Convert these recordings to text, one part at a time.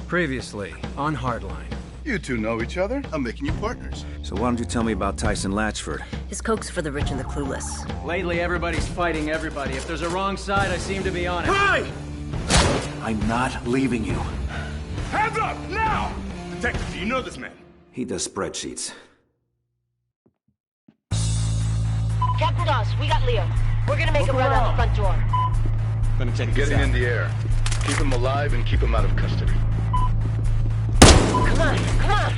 Previously, on Hardline. You two know each other. I'm making you partners. So why don't you tell me about Tyson Latchford? His coke's for the rich and the clueless. Lately, everybody's fighting everybody. If there's a wrong side, I seem to be on it. Hey! I'm not leaving you. Hands up, now! Detective, do you know this man? He does spreadsheets. Captain Dawes, we got Leo. We're gonna make a run out the front door. Gonna check Getting in the air. Keep him alive and keep him out of custody. Come on, come on!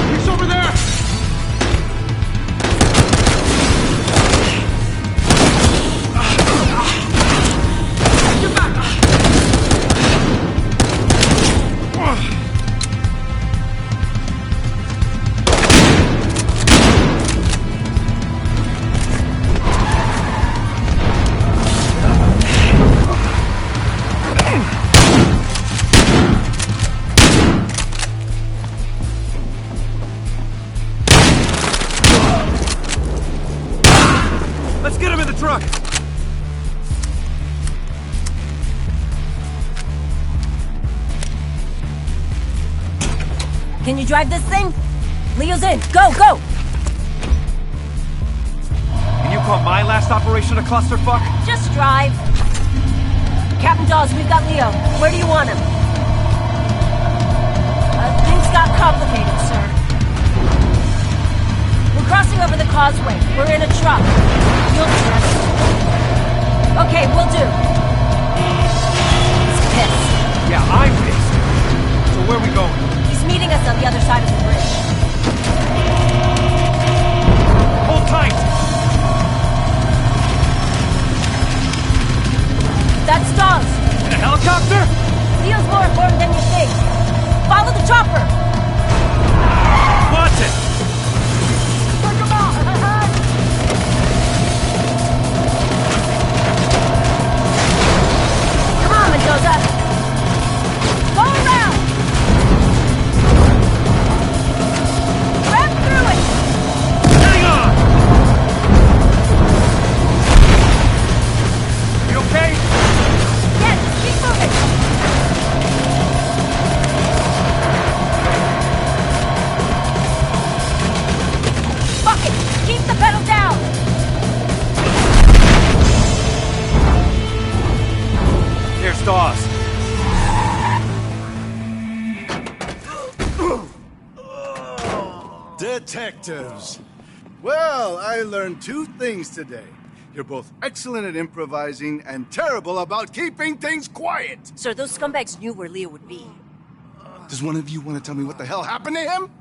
He's over there! Get back! Let's get him in the truck! Can you drive this thing? Leo's in. Go, go! Can you call my last operation a clusterfuck? Just drive. Captain Dawes, we've got Leo. Where do you want him? Things got complicated, sir. We're crossing over the causeway. We're in a truck. You'll trust. Okay, we'll do. He's pissed. Yeah, I'm pissed. So where are we going? He's meeting us on the other side of the bridge. Hold tight! That's Dawes. In a helicopter? Leo's more important than you think. Follow the chopper. Watch it! Take him out. Come on, Mendoza. Go around. Ram through it. Hang on! You okay? Yes, keep moving. Fuck it. Keep the pedal down. Here's Dawes. Detectives. Well, I learned two things today. You're both excellent at improvising and terrible about keeping things quiet. Sir, those scumbags knew where Leo would be. Does one of you want to tell me what the hell happened to him?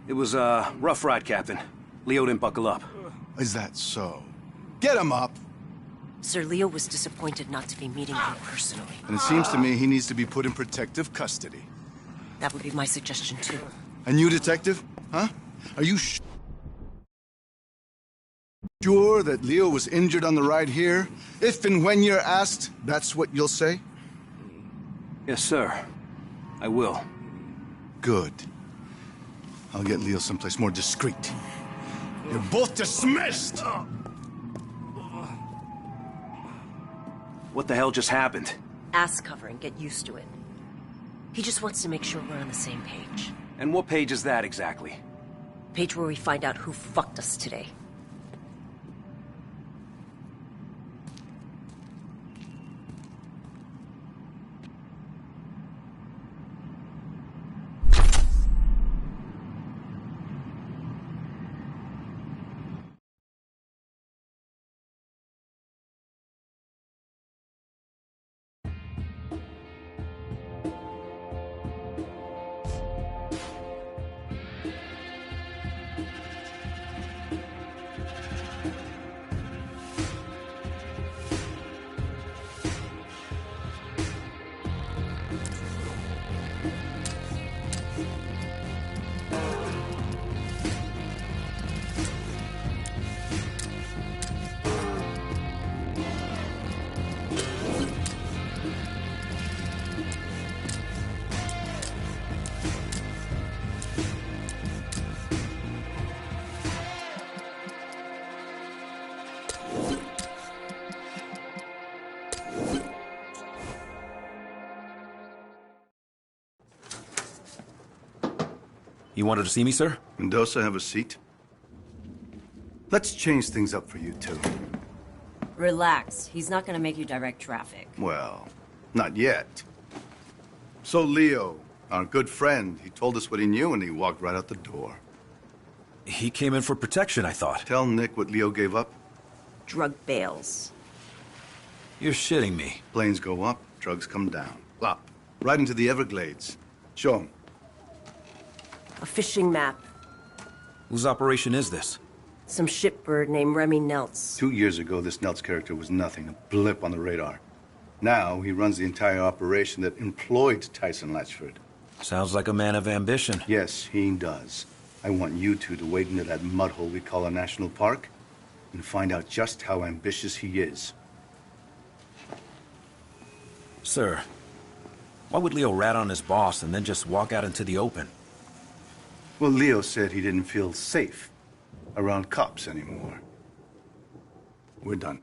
It was a rough ride, Captain. Leo didn't buckle up. Is that so? Get him up. Sir, Leo was disappointed not to be meeting you personally. And it seems to me he needs to be put in protective custody. That would be my suggestion, too. And you, detective? Huh? Are you sure that Leo was injured on the ride here? If and when you're asked, that's what you'll say? Yes, sir. I will. Good. I'll get Leo someplace more discreet. You're both dismissed! What the hell just happened? Ass covering, get used to it. He just wants to make sure we're on the same page. And what page is that exactly? Page where we find out who fucked us today. You wanted to see me, sir? Mendoza, have a seat. Let's change things up for you two. Relax. He's not gonna make you direct traffic. Well, not yet. So Leo, our good friend, he told us what he knew and he walked right out the door. He came in for protection, I thought. Tell Nick what Leo gave up. Drug bales. You're shitting me. Planes go up, drugs come down. Up. Right into the Everglades. Show him. A fishing map. Whose operation is this? Some shipbird named Remy Neltz. 2 years ago, this Neltz character was nothing, a blip on the radar. Now, he runs the entire operation that employed Tyson Latchford. Sounds like a man of ambition. Yes, he does. I want you two to wade into that mud hole we call a national park and find out just how ambitious he is. Sir, why would Leo rat on his boss and then just walk out into the open? Well, Leo said he didn't feel safe around cops anymore. We're done.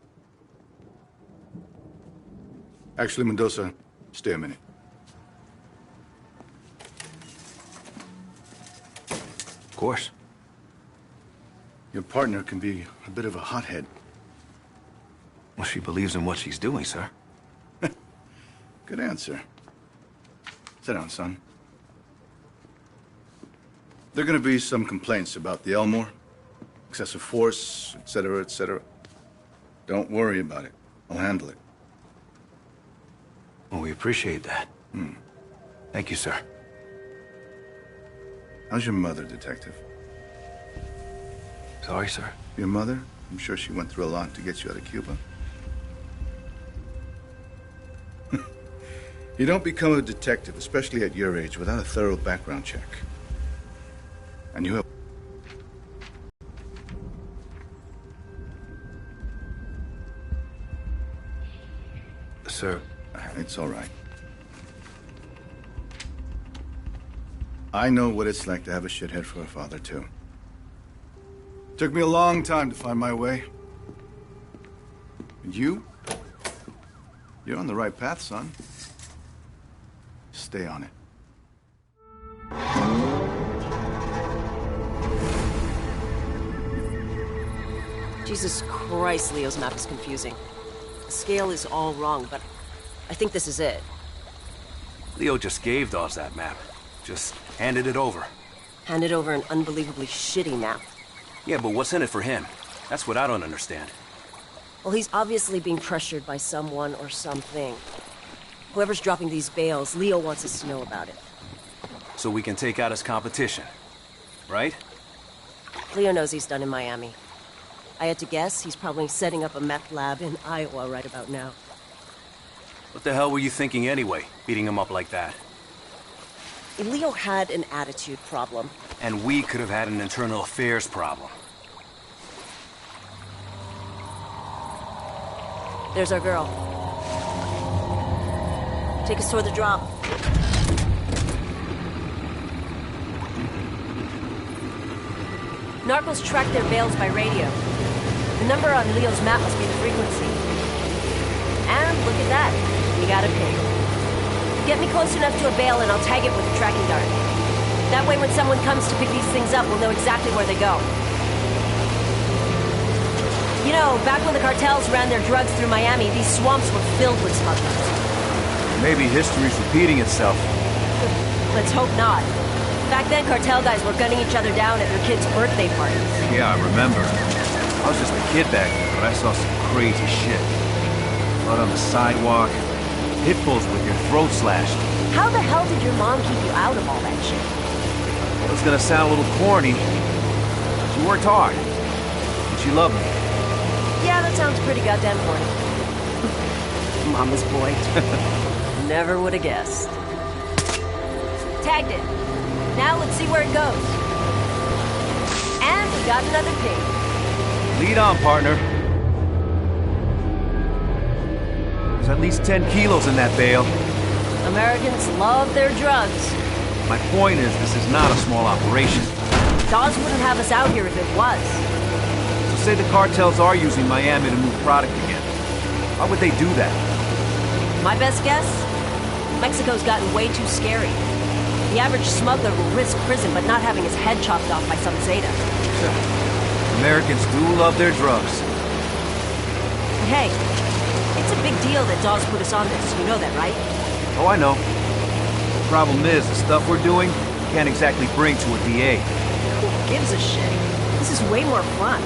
Actually, Mendoza, stay a minute. Of course. Your partner can be a bit of a hothead. Well, she believes in what she's doing, sir. Good answer. Sit down, son. There are gonna be some complaints about the Elmore. Excessive force, etc., etc. Don't worry about it. I'll handle it. Well, we appreciate that. Thank you, sir. How's your mother, Detective? Sorry, sir. Your mother? I'm sure she went through a lot to get you out of Cuba. You don't become a detective, especially at your age, without a thorough background check. And you have... Sir, It's all right. I know what it's like to have a shithead for a father, too. Took me a long time to find my way. And you? You're on the right path, son. Stay on it. Jesus Christ, Leo's map is confusing. The scale is all wrong, but I think this is it. Leo just gave Dawes that map. Just handed it over. Handed over an unbelievably shitty map. Yeah, but what's in it for him? That's what I don't understand. Well, he's obviously being pressured by someone or something. Whoever's dropping these bales, Leo wants us to know about it. So we can take out his competition, right? Leo knows he's done in Miami. I had to guess he's probably setting up a meth lab in Iowa right about now. What the hell were you thinking anyway, beating him up like that? Leo had an attitude problem. And we could have had an internal affairs problem. There's our girl. Take us toward the drop. Narcos track their bales by radio. The number on Leo's map must be the frequency. And look at that. We got a pig. Get me close enough to a bale and I'll tag it with a tracking dart. That way when someone comes to pick these things up, we'll know exactly where they go. You know, back when the cartels ran their drugs through Miami, these swamps were filled with smugglers. maybe history's repeating itself. Let's hope not. Back then, cartel guys were gunning each other down at their kids' birthday parties. Yeah, I remember. I was just a kid back then, but I saw some crazy shit. Blood on the sidewalk, pit bulls with your throat slashed. How the hell did your mom keep you out of all that shit? It was gonna sound a little corny. She worked hard. And she loved me. Yeah, that sounds pretty goddamn corny. Mama's boy. Never would have guessed. Tagged it. Now let's see where it goes. And we got another pig. Lead on, partner. There's at least 10 kilos in that bale. Americans love their drugs. My point is, this is not a small operation. Dawes wouldn't have us out here if it was. So say the cartels are using Miami to move product again. Why would they do that? My best guess? Mexico's gotten way too scary. The average smuggler will risk prison but not having his head chopped off by some Zeta. Americans do love their drugs. Hey, it's a big deal that Dawes put us on this. You know that, right? Oh, I know. The problem is, the stuff we're doing can't exactly bring to a DA. Who gives a shit? This is way more fun.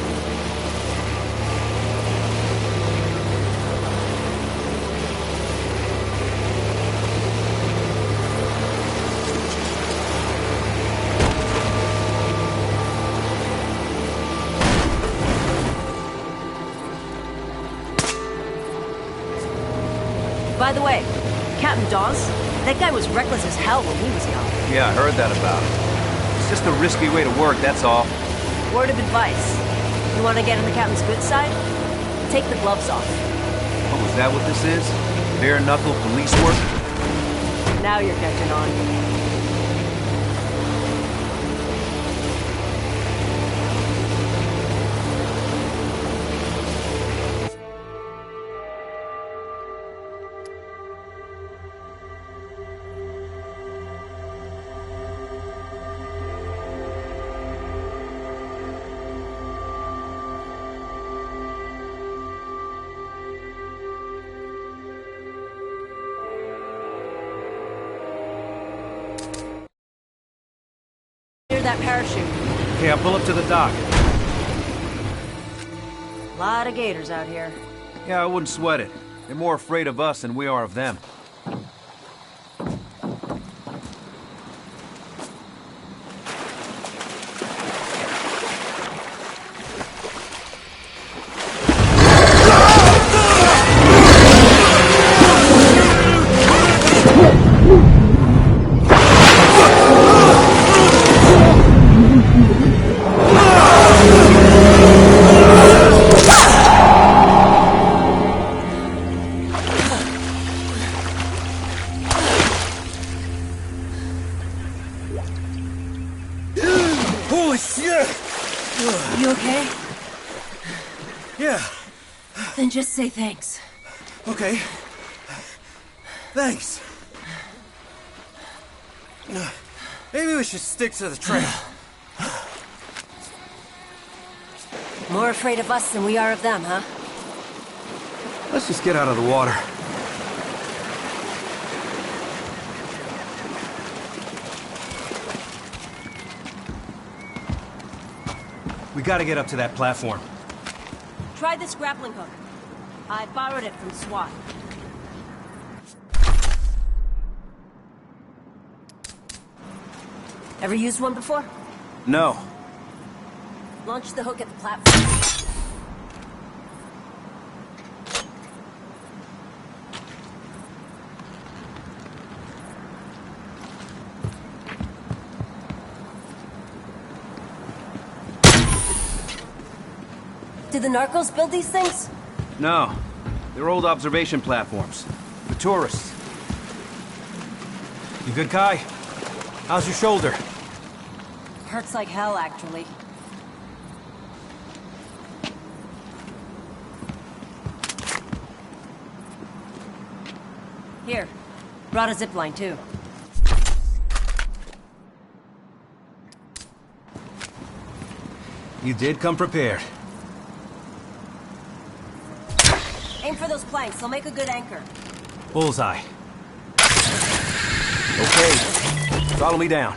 By the way, Captain Dawes, that guy was reckless as hell when he was young. Yeah, I heard that about him. It's just a risky way to work, that's all. Word of advice. You want to get on the captain's good side? Take the gloves off. Oh, is that what this is? Bare-knuckle police work? Now you're catching on. That parachute. Okay, I'll pull up to the dock. Lot of gators out here. Yeah, I wouldn't sweat it. They're more afraid of us than we are of them. Holy shit! You okay? Yeah, Then just say thanks. okay. Thanks. Maybe we should stick to the trail. More afraid of us than we are of them, huh? Let's just get out of the water. We gotta get up to that platform. Try this grappling hook. I borrowed it from SWAT. Ever used one before? No. Launch the hook at the platform. Did the narcos build these things? No. They're old observation platforms. For tourists. You good, Kai? How's your shoulder? Hurts like hell, actually. Here. Brought a zipline, too. You did come prepared. Aim for those planks. They'll make a good anchor. Bullseye. Okay. Follow me down.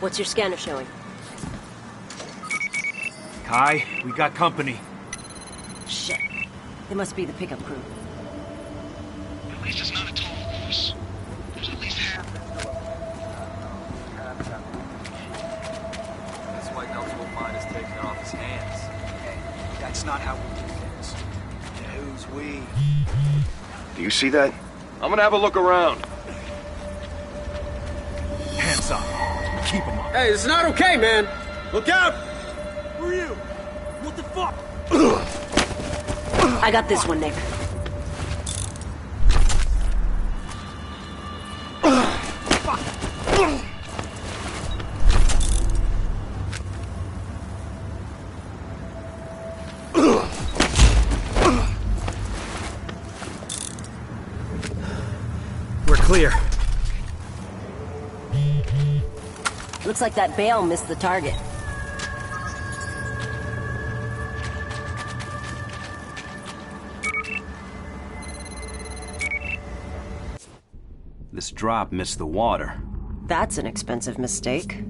What's your scanner showing? Kai, we got company. Shit. They must be the pickup crew. At least it's not a total loss. There's at least half. That's why Nelson Mine is taking it off his hands. Hey, that's not how we do things. Who's we? Do you see that? I'm gonna have a look around. Hands up. Keep them up. Hey, it's not okay, man. Look out! Who are you? What the fuck? I got this one, Nick. Clear. Looks like that bale missed the target. This drop missed the water. That's an expensive mistake.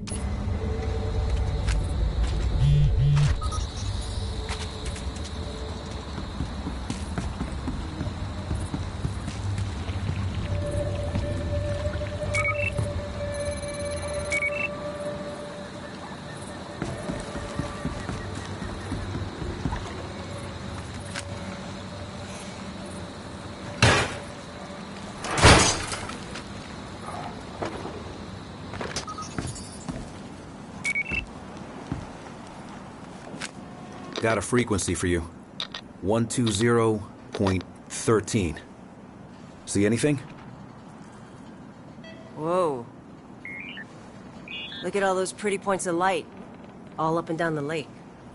Got a frequency for you. 120.13. See anything? Whoa. Look at all those pretty points of light. All up and down the lake.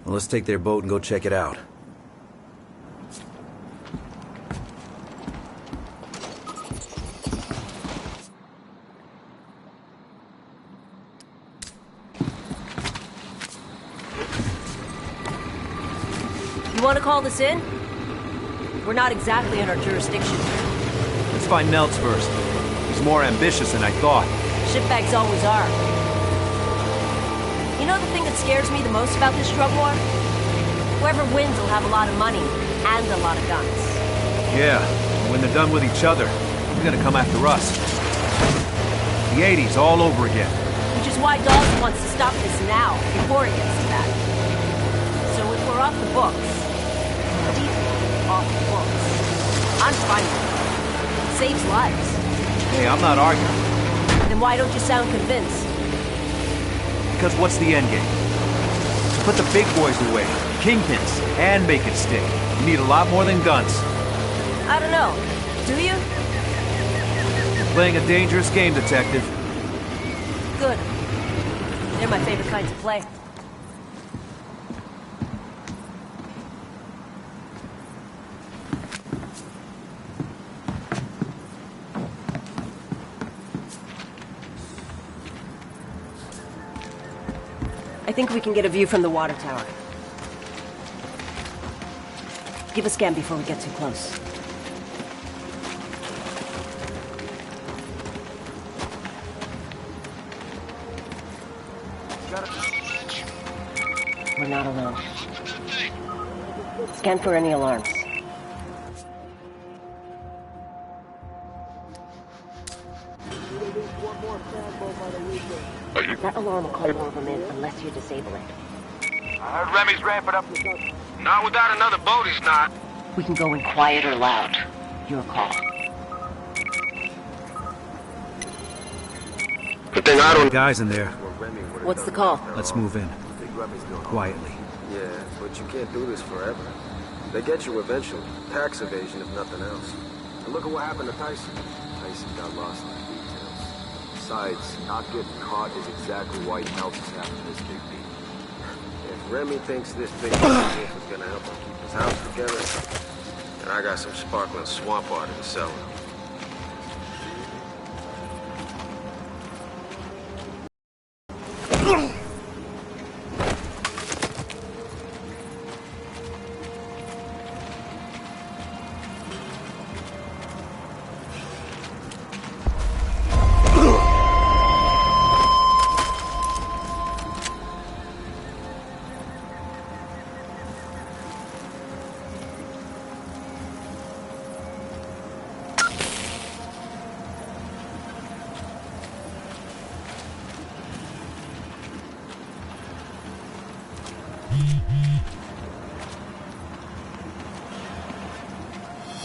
Well, let's take their boat and go check it out. You want to call this in? We're not exactly in our jurisdiction. Let's find Nelts first. He's more ambitious than I thought. Shitbags always are. You know the thing that scares me the most about this drug war? Whoever wins will have a lot of money and a lot of guns. Yeah, and when they're done with each other, they're gonna come after us. The 80s all over again. Which is why Dawes wants to stop this now, before it gets to that. So if we're off the books, off the books, I'm fine with it. It saves lives. Hey, I'm not arguing. Then why don't you sound convinced? Because what's the end game? To put the big boys away, kingpins, and make it stick. You need a lot more than guns. I don't know. Do you? You're playing a dangerous game, detective. Good. They're my favorite kind to play. I think we can get a view from the water tower. Give a scan before we get too close. We're not alone. Scan for any alarms. That alarm will call all of them in unless you disable it. I heard Remy's ramping up. Not without another boat, he's not. We can go in quiet or loud. Your call. The thing I don't... Guys in there. What's the call? Let's move in. Quietly. Yeah, but you can't do this forever. They get you eventually. Tax evasion, if nothing else. And look at what happened to Tyson. Tyson got lost in the details. Besides, not getting caught is exactly why Nelts is having this big beat. If Remy thinks this big is gonna help him keep his house together, then I got some sparkling swamp water to sell him.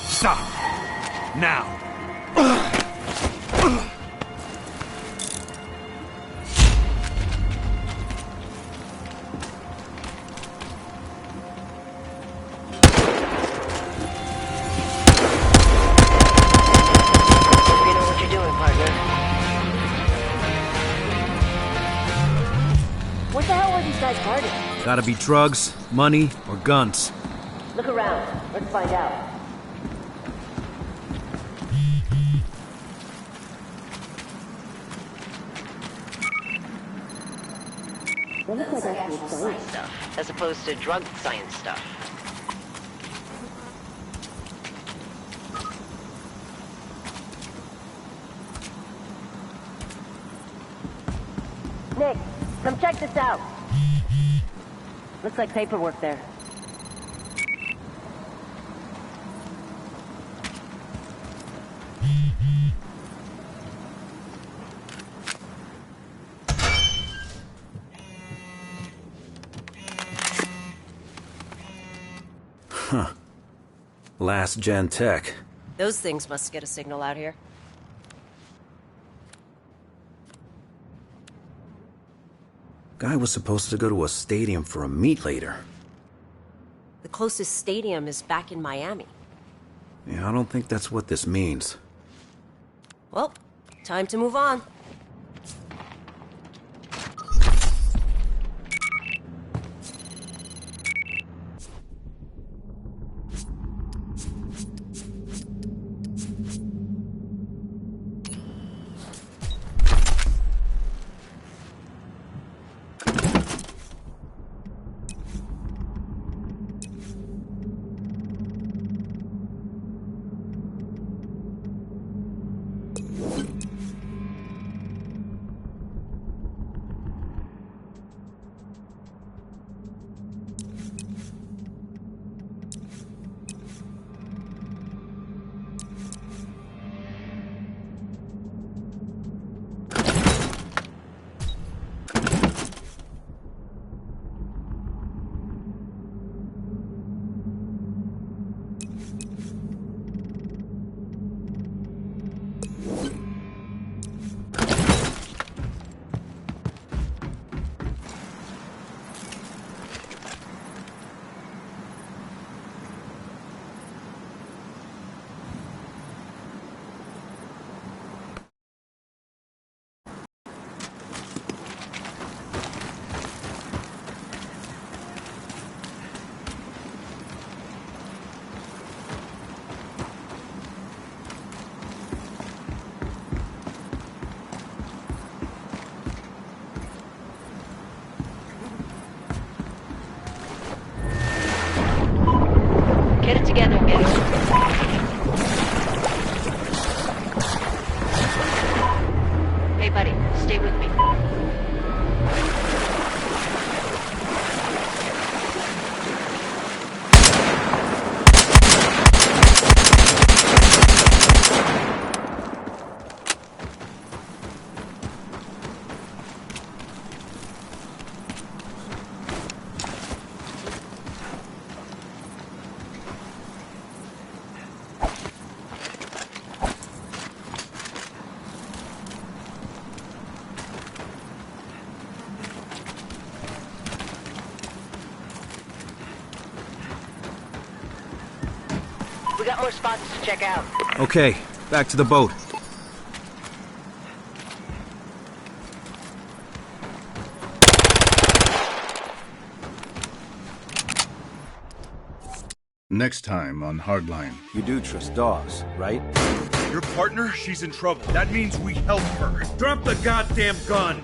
Stop! Now! You know what you're doing, partner. What the hell are these guys guarding? Gotta be drugs, money, or guns. Look around. Let's find out. Science stuff, as opposed to drug science stuff. Nick, come check this out. Looks like paperwork there. Huh. Last gen tech. Those things must get a signal out here. Guy was supposed to go to a stadium for a meet later. The closest stadium is back in Miami. Yeah, I don't think that's what this means. Well, time to move on. Get it together, Gary. Hey, buddy, stay with me. We got more spots to check out. Okay, back to the boat. Next time on Hardline. You do trust dogs, right? Your partner? She's in trouble. That means we help her. Drop the goddamn gun!